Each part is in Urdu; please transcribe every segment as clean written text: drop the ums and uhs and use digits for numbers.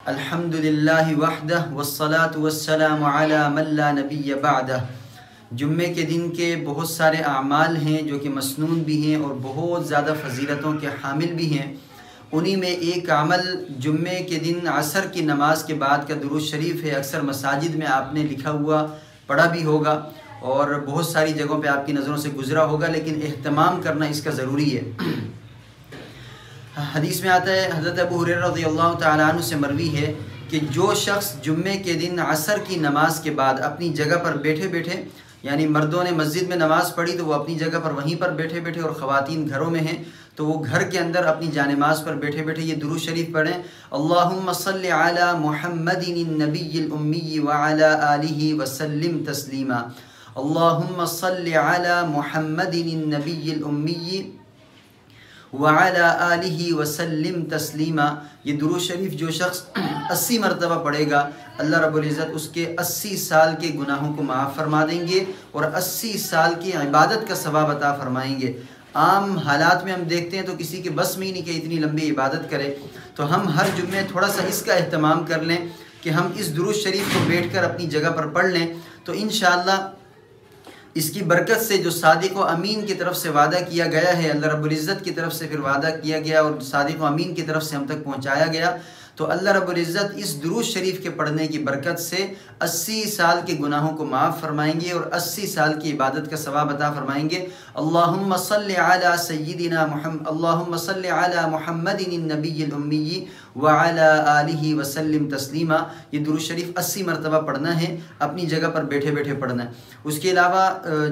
الحمدللہ وحدہ والصلاة والسلام علی من لا نبی بعدہ۔ جمعے کے دن کے بہت سارے اعمال ہیں جو کہ مسنون بھی ہیں اور بہت زیادہ فضیلتوں کے حامل بھی ہیں۔ انہی میں ایک عمل جمعے کے دن عصر کی نماز کے بعد کا درود شریف ہے۔ اکثر مساجد میں آپ نے لکھا ہوا پڑھا بھی ہوگا اور بہت ساری جگہوں پہ آپ کی نظروں سے گزرا ہوگا، لیکن اہتمام کرنا اس کا ضروری ہے۔ حدیث میں آتا ہے، حضرت ابو ہریرہ رضی اللہ تعالیٰ عنہ سے مروی ہے کہ جو شخص جمعے کے دن عصر کی نماز کے بعد اپنی جگہ پر بیٹھے بیٹھے، یعنی مردوں نے مسجد میں نماز پڑھی تو وہ اپنی جگہ پر وہیں پر بیٹھے بیٹھے، اور خواتین گھروں میں ہیں تو وہ گھر کے اندر اپنی جانماز پر بیٹھے بیٹھے یہ درود شریف پڑھیں، اللہم صلی علی محمد النبی الامی وعلی آلہ وسلم تسلیما، اللہم صلی علی محمد النبی الامی وعلی آلہ وسلم تسلیما۔ یہ درود شریف جو شخص 80 مرتبہ پڑھے گا، اللہ رب العزت اس کے 80 سال کے گناہوں کو معاف فرما دیں گے اور 80 سال کی عبادت کا ثواب عطا فرمائیں گے۔ عام حالات میں ہم دیکھتے ہیں تو کسی کے بس میں ہی نہیں کہ اتنی لمبی عبادت کرے، تو ہم ہر جمعے تھوڑا سا اس کا اہتمام کر لیں کہ ہم اس درود شریف کو بیٹھ کر اپنی جگہ پر پڑھ لیں، تو انشاءاللہ اس کی برکت سے جو صادق و امین کی طرف سے وعدہ کیا گیا ہے، اللہ رب العزت کی طرف سے پھر وعدہ کیا گیا اور صادق و امین کی طرف سے ہم تک پہنچایا گیا، تو اللہ رب العزت اس درود شریف کے پڑھنے کی برکت سے 80 سال کے گناہوں کو معاف فرمائیں گے اور 80 سال کی عبادت کا ثواب عطا فرمائیں گے۔ اللہم صلی علی سیدنا محمد، اللہم صلی علی محمد النبی الامی وعلی آلہ وسلم تسلیما۔ یہ درود شریف 80 مرتبہ پڑھنا ہے، اپنی جگہ پر بیٹھے بیٹھے پڑھنا ہے۔ اس کے علاوہ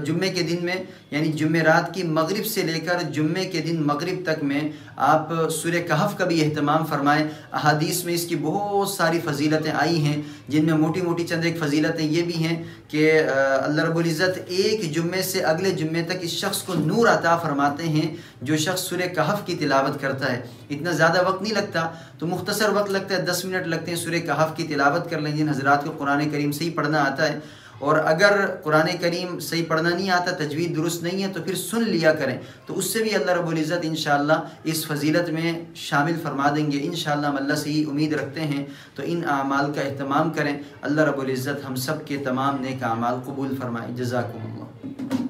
جمعے کے دن میں، یعنی جمعرات کی مغرب سے لے کر جمعے کے دن مغرب تک میں آپ سورہ کہف کا بھی اہتمام فرمائیں۔ احادیث میں اس کی بہت ساری فضیلتیں آئی ہیں، جن میں موٹی موٹی چند ایک فضیلتیں یہ بھی ہیں کہ اللہ رب العزت ایک جمعے سے اگلے جمعے تک اس شخص کو نور عطا فرماتے ہیں جو شخص سورہ کہف کی تلاوت کرتا ہے۔ اتنا زیادہ وقت نہیں لگتا، تو مختصر وقت لگتا ہے، 10 منٹ لگتے ہیں، سورہ کہف کی تلاوت کر لیں جن حضرات کو قرآن کریم سے ہی پڑھنا آتا ہے، اور اگر قرآن کریم صحیح پڑھنا نہیں آتا، تجوید درست نہیں ہے، تو پھر سن لیا کریں، تو اس سے بھی اللہ رب العزت انشاءاللہ اس فضیلت میں شامل فرما دیں گے۔ انشاءاللہ ہم اللہ سے ہی امید رکھتے ہیں، تو ان اعمال کا اہتمام کریں۔ اللہ رب العزت ہم سب کے تمام نیک اعمال قبول فرمائے۔ جزاکم اللہ۔